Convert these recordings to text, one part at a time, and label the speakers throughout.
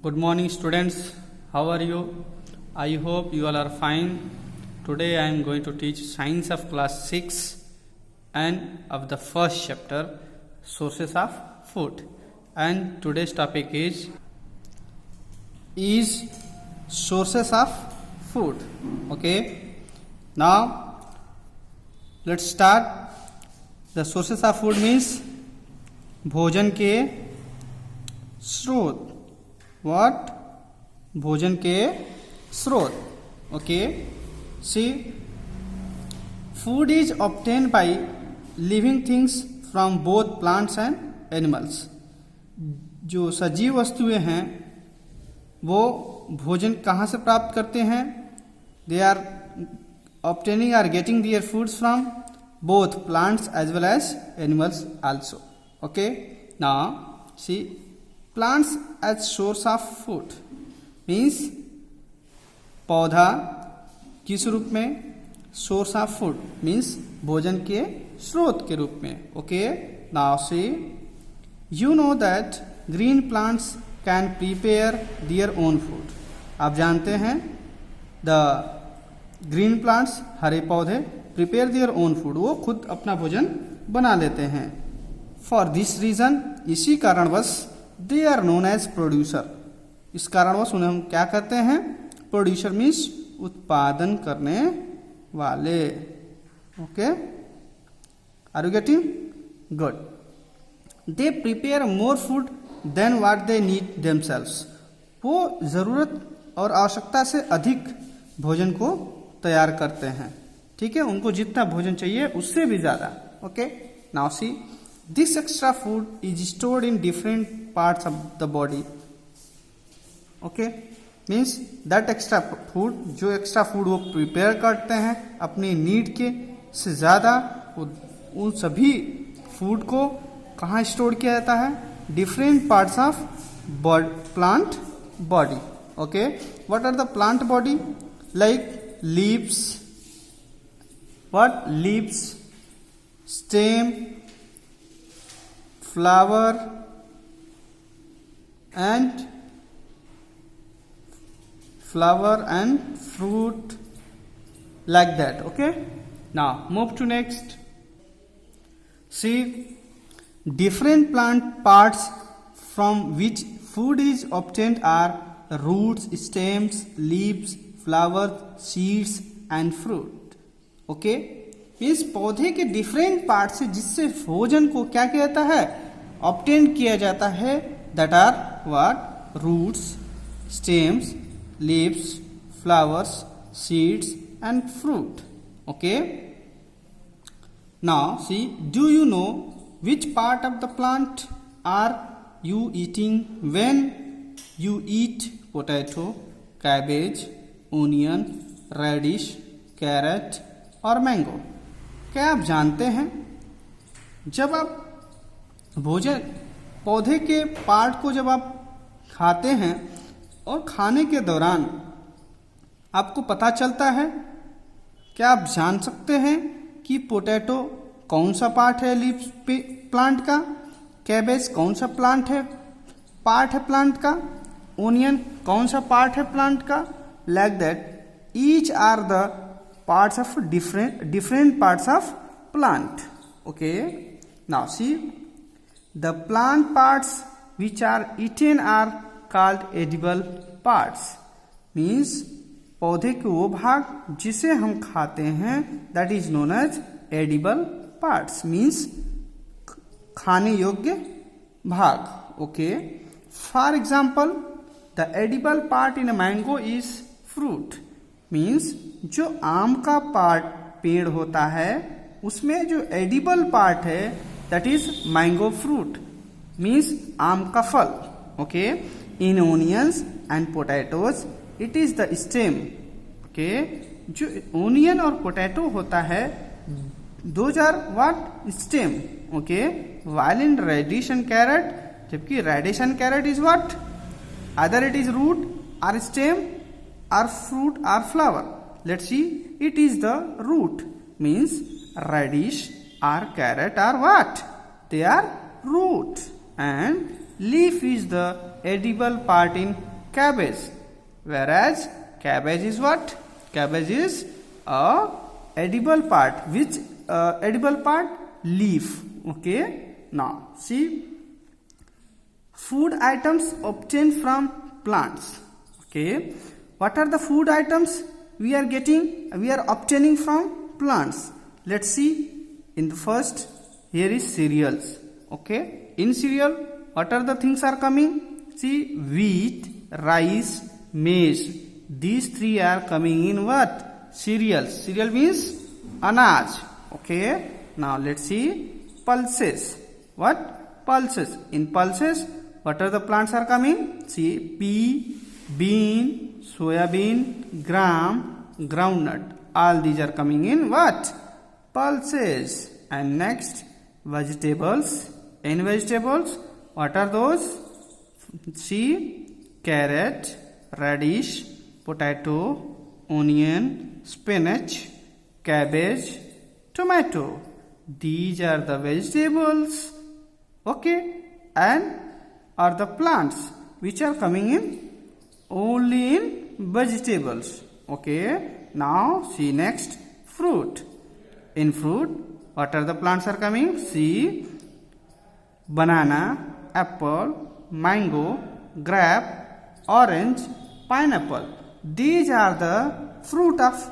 Speaker 1: Good morning, students. How are you? I hope you all are fine. Today I am going to teach science of class 6 and of the first chapter, sources of food. And today's topic is sources of food. Okay. Now let's start. The sources of food means भोजन के स्रोत. What? भोजन के स्रोत. Okay. See, food is obtained by living things from both plants and animals. जो सजीव वस्तुएं हैं वो भोजन कहाँ से प्राप्त करते हैं? They are obtaining or getting their foods from both plants as well as animals also. Okay. Now see, plants as source of food means पौधा किस रूप में? सोर्स ऑफ फूड मीन्स भोजन के स्रोत के रूप में. Okay. Now C, you know that green plants can prepare their own food. आप जानते हैं द ग्रीन प्लांट्स, हरे पौधे, प्रिपेयर देयर ओन फूड, वो खुद अपना भोजन बना लेते हैं. फॉर दिस रीजन, इसी कारणवश, they are known as producer. इस कारणवश उन्हें हम क्या कहते हैं? प्रोड्यूसर मीन्स उत्पादन करने वाले. Okay. Are you getting? Good. They prepare more food than what they need themselves. वो जरूरत और आवश्यकता से अधिक भोजन को तैयार करते हैं. ठीक है, उनको जितना भोजन चाहिए उससे भी ज्यादा. Okay. Now C, this extra food is stored in different parts of the body. Okay. Means that extra food, जो एक्स्ट्रा फूड वो प्रिपेयर करते हैं अपनी नीड के से ज़्यादा, उन सभी फूड को कहाँ स्टोर किया जाता है? Different parts of plant body. Okay. What are the plant body? Like leaves. What? Leaves, stem, flower and fruit, like that. Okay. Now move to next. See, different plant parts from which food is obtained are roots, stems, leaves, flowers, seeds and fruit. Okay. इस पौधे के different part से जिससे भोजन को क्या किया जाता है? ऑब्टेन किया जाता है. That are what? Roots, stems, leaves, flowers, seeds and fruit. Okay. Now see, do you know which part of the plant are you eating when you eat potato, cabbage, onion, radish, carrot और mango? क्या आप जानते हैं जब आप भोजन पौधे के पार्ट को जब आप खाते हैं और खाने के दौरान आपको पता चलता है, क्या आप जान सकते हैं कि पोटैटो कौन सा पार्ट है लीफ प्लांट का, कैबेज कौन सा पार्ट है प्लांट का, ओनियन कौन सा पार्ट है प्लांट का? Like that each are the parts of different parts of plant. Okay. Now see, the plant parts which are eaten are called edible parts. Means पौधे के वो भाग जिसे हम खाते हैं, that is known as edible parts. Means खाने योग्य भाग. Okay. For example, the edible part in a mango is fruit. Means जो आम का पार्ट पेड़ होता है उसमें जो एडिबल पार्ट है that is mango fruit, means आम का फल. Okay. In onions and potatoes it is the stem. Okay. जो ओनियन और पोटैटो होता है those are what? Stem. Okay. While in radish and carrot, जबकि radish and carrot is what? Either it is root और stem or fruit or flower. Let's see, it is the root. Means radish or carrot are what? They are root. And leaf is the edible part in cabbage. Whereas cabbage is what? Cabbage is a edible part. Which edible part? Leaf. Okay. Now see, food items obtained from plants. Okay. What are the food items we are obtaining from plants? Let's see. In the first, here is cereals. Okay. In cereal, what are the things are coming? See, wheat, rice, maize. These three are coming in what? Cereals. Cereal means anaj. Okay. Now let's see pulses. What? Pulses. In pulses, what are the plants are coming? See, pea, bean, soyabean, gram, groundnut. All these are coming in what? Pulses. And next, vegetables. In vegetables, what are those? See, carrot, radish, potato, onion, spinach, cabbage, tomato. These are the vegetables. Okay. And are the plants which are coming in only in vegetables. Okay. Now see next, fruit. In fruit, what are the plants are coming? See, banana, apple, mango, grape, orange, pineapple. These are the fruit of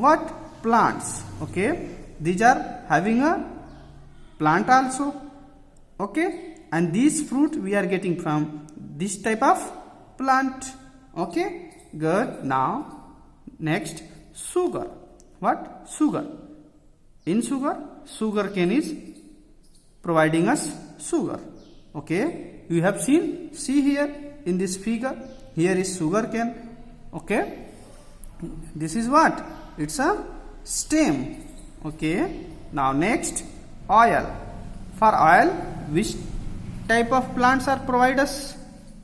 Speaker 1: what? Plants. Okay. These are having a plant also. Okay. And this fruit we are getting from this type of plant. Okay. Good. Now next, sugar. What? Sugar. In sugar cane is providing us sugar. Okay. You have seen, see here in this figure, here is sugar cane. Okay. This is what? It's a stem. Okay. Now next, oil. For oil, which type of plants are provide us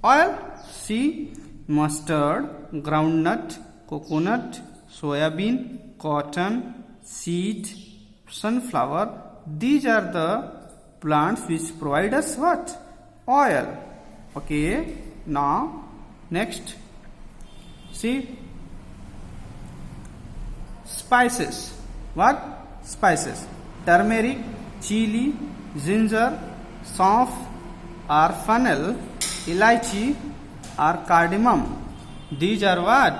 Speaker 1: oil? See, mustard, groundnut, coconut, soyabean, cotton, seed, sunflower. These are the plants which provide us what? Oil. Okay. Now next, see, spices. What? Spices. Turmeric, chili, ginger, saunf or fennel, elaichi or cardamom. These are what?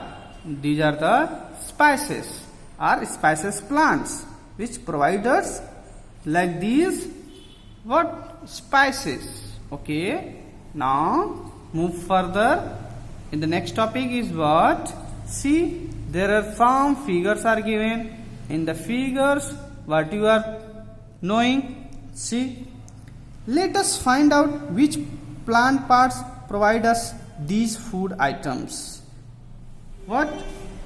Speaker 1: These are the spices or spices plants which provide us like these what? Spices. Okay. Now move further. In the next topic is what? See, there are some figures are given. In the figures, what you are knowing? See, let us find out which plant parts provide us these food items. What?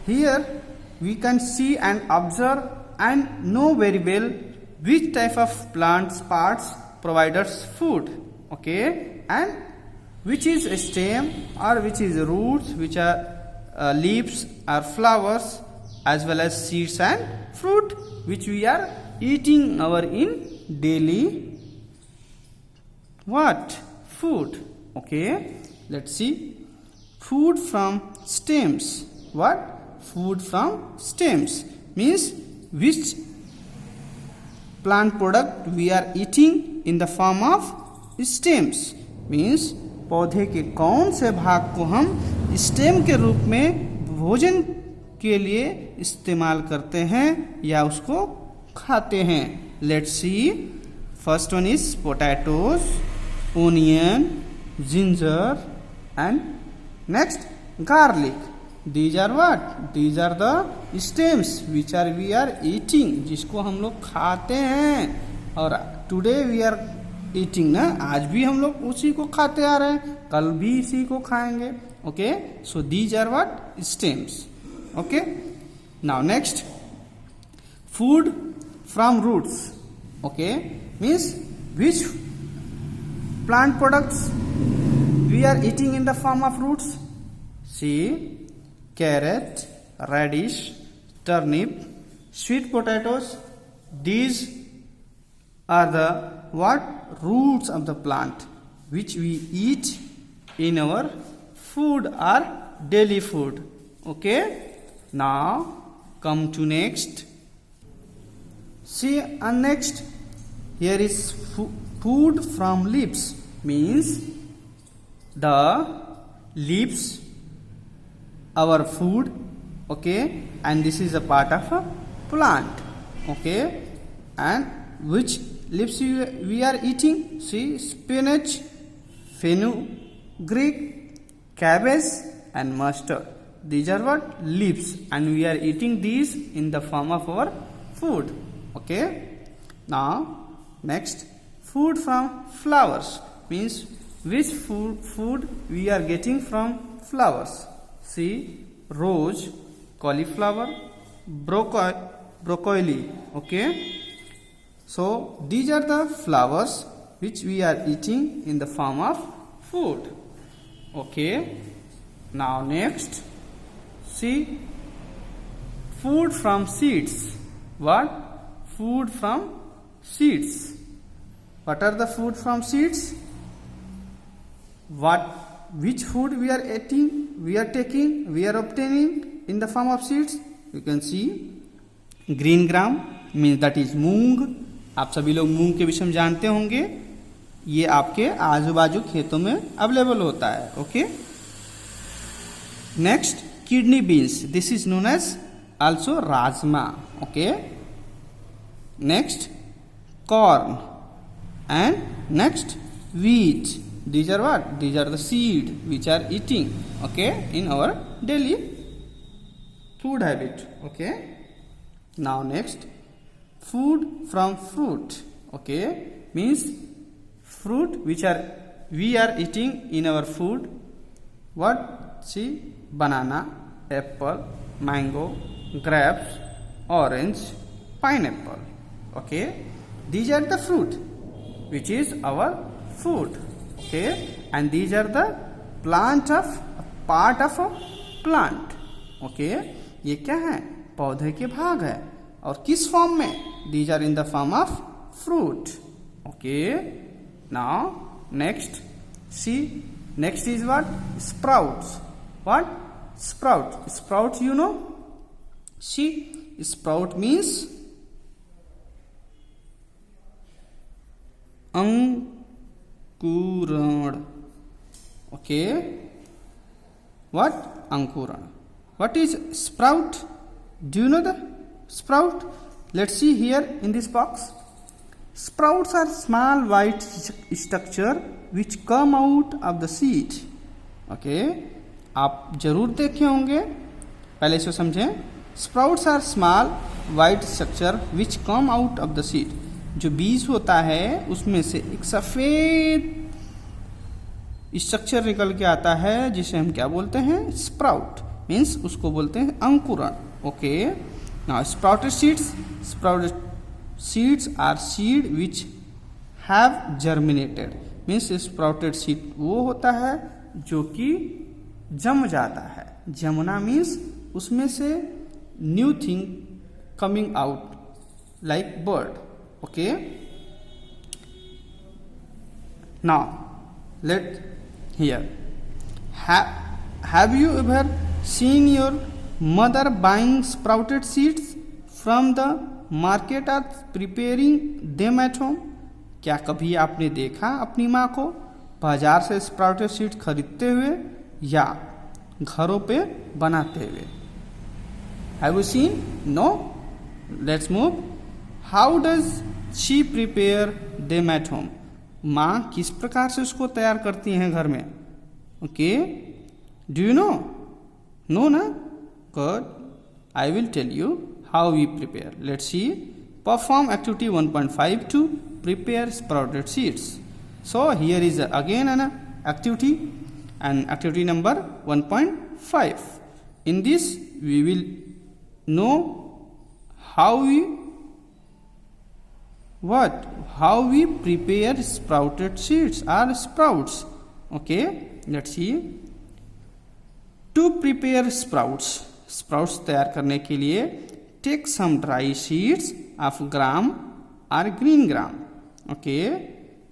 Speaker 1: Here we can see and observe and know very well which type of plants parts provide us food. Okay. And which is a stem or which is roots, which are leaves or flowers, as well as seeds and fruit which we are eating our in daily what? Food. Okay. Let's see. Food from stems. What? Food from stems means which plant product we are eating in the form of stems. Means पौधे के कौन से भाग को हम stem के रूप में भोजन के लिए इस्तेमाल करते हैं या उसको खाते हैं. Let's see. First one is potatoes, onion, ginger and next garlic. These are what? These are the stems which are we are eating, जिसको हम लोग खाते हैं. और today we are eating ना, आज भी हम लोग उसी को खाते आ रहे हैं, कल भी इसी को खाएंगे. Okay, so these are what? Stems. Okay. Now next, food from roots. Okay, means which plant products we are eating in the form of roots. See, carrot, radish, turnip, sweet potatoes. These are the what? Roots of the plant. which we eat in our food or daily food. Okay, now come to next. See, and next here is food from leaves, means the leaves our food. Okay, and this is a part of a plant. Okay, and which leaves we are eating? See, spinach, fenugreek, cabbage and mustard. These are what? Leaves, and we are eating these in the form of our food. Okay, now next, food from flowers, means which food we are getting from flowers. See, rose, cauliflower, broccoli. Okay, so these are the flowers which we are eating in the form of food. Okay, now next, see, food from seeds. What? Food from seeds. What are the food from seeds? Which food we are eating, we are taking, we are obtaining in the form of seeds? You can see green gram, means that is मूंग. आप सभी लोग मूंग के विषय में जानते होंगे, ये आपके आजू बाजू खेतों में अवेलेबल होता है. Okay, next, kidney beans. This is known as also rajma. Okay, next, corn, and next, wheat. These are what? These are the seed which are eating, okay, in our daily food habit. Okay, now next, food from fruit. Okay, means fruit which we are eating in our food. What? See, banana, apple, mango, grapes, orange, pineapple. Okay, these are the fruit which is our food. Okay, and these are the part of a plant. Okay, ये क्या है? पौधे के भाग है. और किस form में? These are in the form of fruit. Okay, now next, see, next is what? Sprouts. What? Sprout, you know? See, sprout means अंकुरण. Okay, what? Ankuran. What is sprout? Do you know the sprout? Let's see here in this box. Sprouts are small white structure which come out of the seed. Okay, आप जरूर देखे होंगे, पहले इसको समझें. Sprouts are small white structure which come out of the seed. जो बीज होता है उसमें से एक सफेद स्ट्रक्चर निकल के आता है जिसे हम क्या बोलते हैं? स्प्राउट. मीन्स उसको बोलते हैं अंकुरण. Okay, now sprouted seeds are seed which have germinated. Means sprouted seed वो होता है जो कि जम जाता है. जमना मीन्स उसमें से new thing coming out like bird. Okay, now let here, have you ever seen your mother buying sprouted seeds from the market or preparing them at home? क्या कभी आपने देखा अपनी माँ को बाजार से स्प्राउटेड सीड्स खरीदते हुए या घरों पे बनाते हुए? Have you seen? No. Let's move. How does she prepare them at home? माँ किस प्रकार से उसको तैयार करती हैं घर में? Okay, do you know? No ना? Good, I will tell you how we prepare. Let's see. Perform activity 1.52, prepare sprouted seeds. So here is again an activity, and activity number 1.5. In this we will know how we prepare sprouted seeds or sprouts. Okay, let's see. To prepare sprouts तैयार करने के लिए take some dry seeds of gram or green gram. Okay,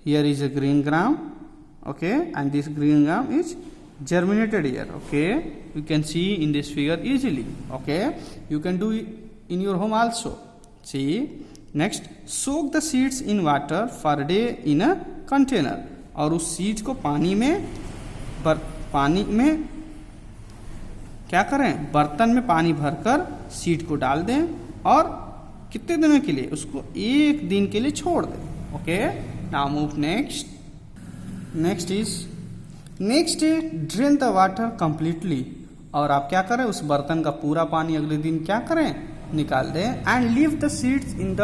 Speaker 1: here is a green gram Okay, and this green gum is germinated here. Okay, you can see in this figure easily. Okay, you can do it in your home also. See, next, soak the seeds in water for a day in a container. और उस seeds को पानी में क्या करें, बर्तन में पानी भरकर सीड को डाल दें और कितने दिनों के लिए, उसको 1 दिन के लिए छोड़ दें. Okay, now move next. Next drain the water completely. और आप क्या करें, उस बर्तन का पूरा पानी अगले दिन क्या करें, निकाल दें. And leave the seeds in the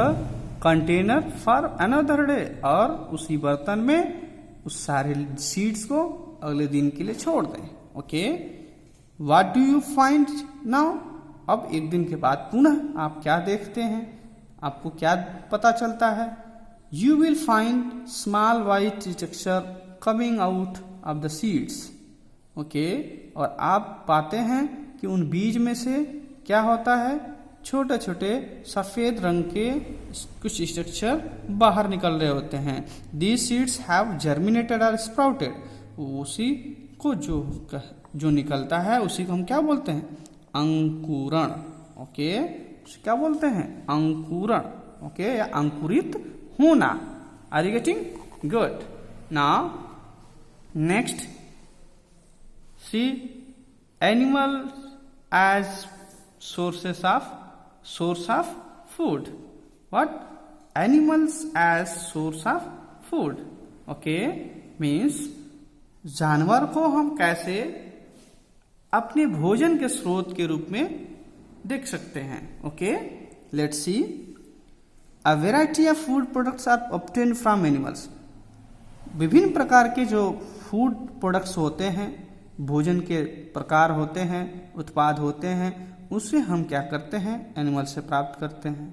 Speaker 1: container for another day. और उसी बर्तन में उस सारे सीड्स को अगले दिन के लिए छोड़ दें. Okay, what do you find now. अब 1 दिन के बाद पुनः आप क्या देखते हैं, आपको क्या पता चलता है. You will find small white structure coming out of the seeds. Okay, और आप पाते हैं कि उन बीज में से क्या होता है, छोटे छोटे सफेद रंग के कुछ स्ट्रक्चर बाहर निकल रहे होते हैं. दीज सीड्स हैव जर्मिनेटेड और स्प्राउटेड. उसी को जो निकलता है उसी को हम क्या बोलते हैं, अंकुरण. ओके, क्या बोलते हैं, अंकुरण. ओके, या अंकुरित होना. Are you getting, good. Now next, see animal as source of food. What? Animals as source of food. Okay, means जानवर को हम कैसे अपने भोजन के स्रोत के रूप में देख सकते हैं. Okay, let's see. A variety of food products are obtain from animals. विभिन्न प्रकार के जो फूड प्रोडक्ट्स होते हैं, भोजन के प्रकार होते हैं, उत्पाद होते हैं, उससे हम क्या करते हैं, एनिमल से प्राप्त करते हैं.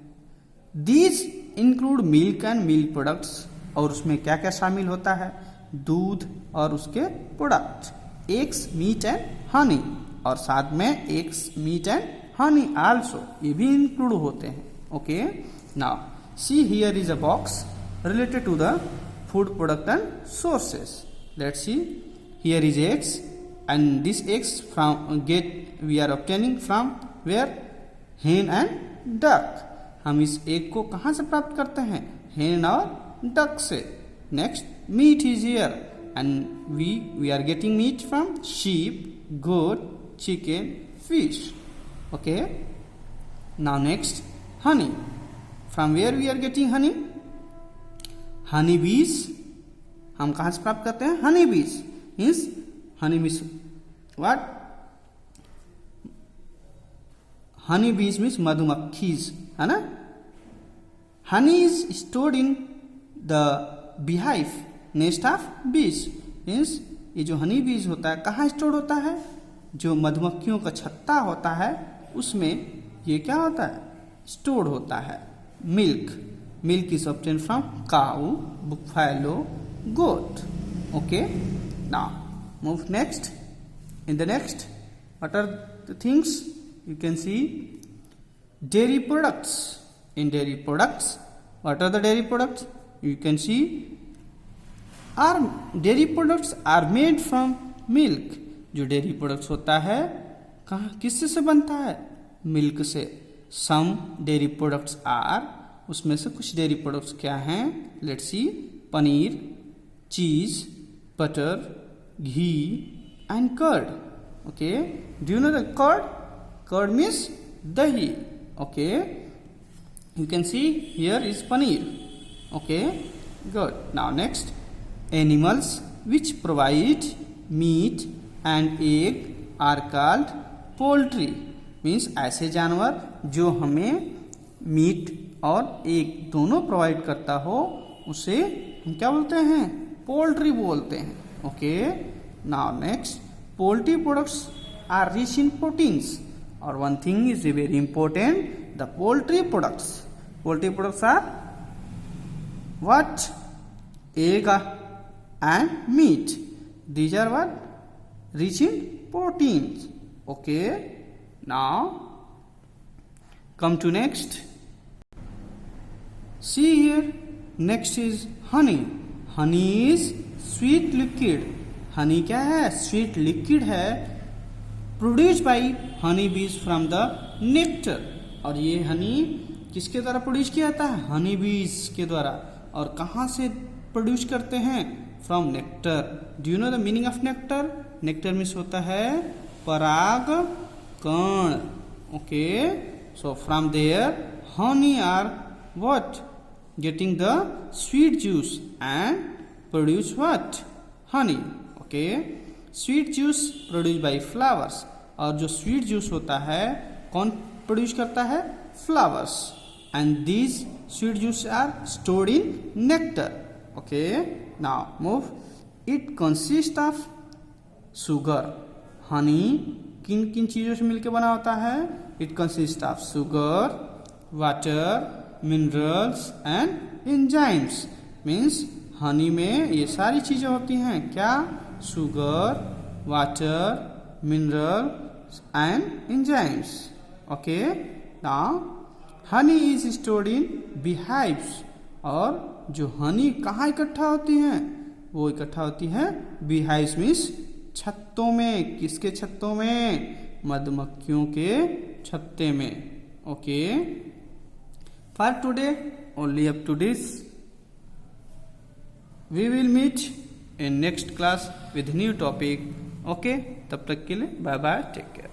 Speaker 1: These include milk and milk products. और उसमें क्या क्या शामिल होता है, दूध और उसके product, eggs, meat and honey. और साथ में eggs, meat and honey also, ये भी इंक्लूड होते हैं. Okay, now see here is a box related to the food product and sources. Let's see, here is eggs and this eggs we are obtaining from where, hen and duck. हम इस egg को कहाँ से प्राप्त करते हैं, hen और duck से. Next, meat is here and we are getting meat from sheep, goat, chicken, fish. Okay, now next, honey. From where we are getting honey, honey bees. हम कहाँ से प्राप्त करते हैं, honey bees. means honey means what? Honey bees means मधुमक्खीज, है ना. Honey is stored in the beehive, nest of bees. means ये जो हनी बीज होता है कहाँ स्टोर होता है, जो मधुमक्खियों का छत्ता होता है उसमें ये क्या होता है, स्टोर होता है. Milk is obtained from cow, buffalo, goat. Okay, now move next. In the next, what are the things you can see? Dairy products. In dairy products, what are the dairy products? You can see dairy products are made from milk. जो dairy products होता है कहाँ किससे से बनता है, milk से. Some dairy products are, उसमें से कुछ dairy products क्या हैं, let's see. पनीर, चीज, butter, ghee and curd. Okay, do you know the curd? Curd means dahi. Okay, you can see here is paneer. Okay, good. Now next, animals which provide meat and egg are called poultry. means ऐसे जानवर जो हमें meet और egg दोनों provide करता हो उसे हम क्या बोलते हैं, पोल्ट्री बोलते हैं. Okay, now next, poultry products are rich in proteins. Or one thing is very important, the poultry products are what, egg and meat. These are what, rich in proteins. Okay, now come to next. See here, next is honey. Honey is sweet liquid, Honey क्या है, sweet liquid है, produce by Honey बीज from the nectar. और ये हनी किसके द्वारा produce किया जाता है, हनी बीज के द्वारा। और कहाँ से प्रोड्यूस करते हैं, from nectar. Do you know the meaning of nectar? Nectar means होता है पराग कण। Okay, so from there honey are what, getting the sweet juice and produce what, honey. Okay, sweet juice produced by flowers, और जो sweet juice होता है कौन produce करता है, flowers, and these sweet juice are stored in nectar. Okay, now move. It consists of sugar. honey किन किन चीजों से मिलकर बना होता है, it consists of sugar, water, minerals and enzymes. Means honey में ये सारी चीजें होती हैं, क्या, sugar, water, mineral and enzymes. Okay, now honey is stored in beehives. और जो हनी कहाँ इकट्ठा होती हैं, वो इकट्ठा होती है बीहाइव्स मीन्स छत्तों में। किसके छत्तों में, मधुमक्खियों के छत्ते में। Okay, for today only up to this. We will meet in next class with new topic. Okay, तब तक के लिए बाय बाय, टेक केयर।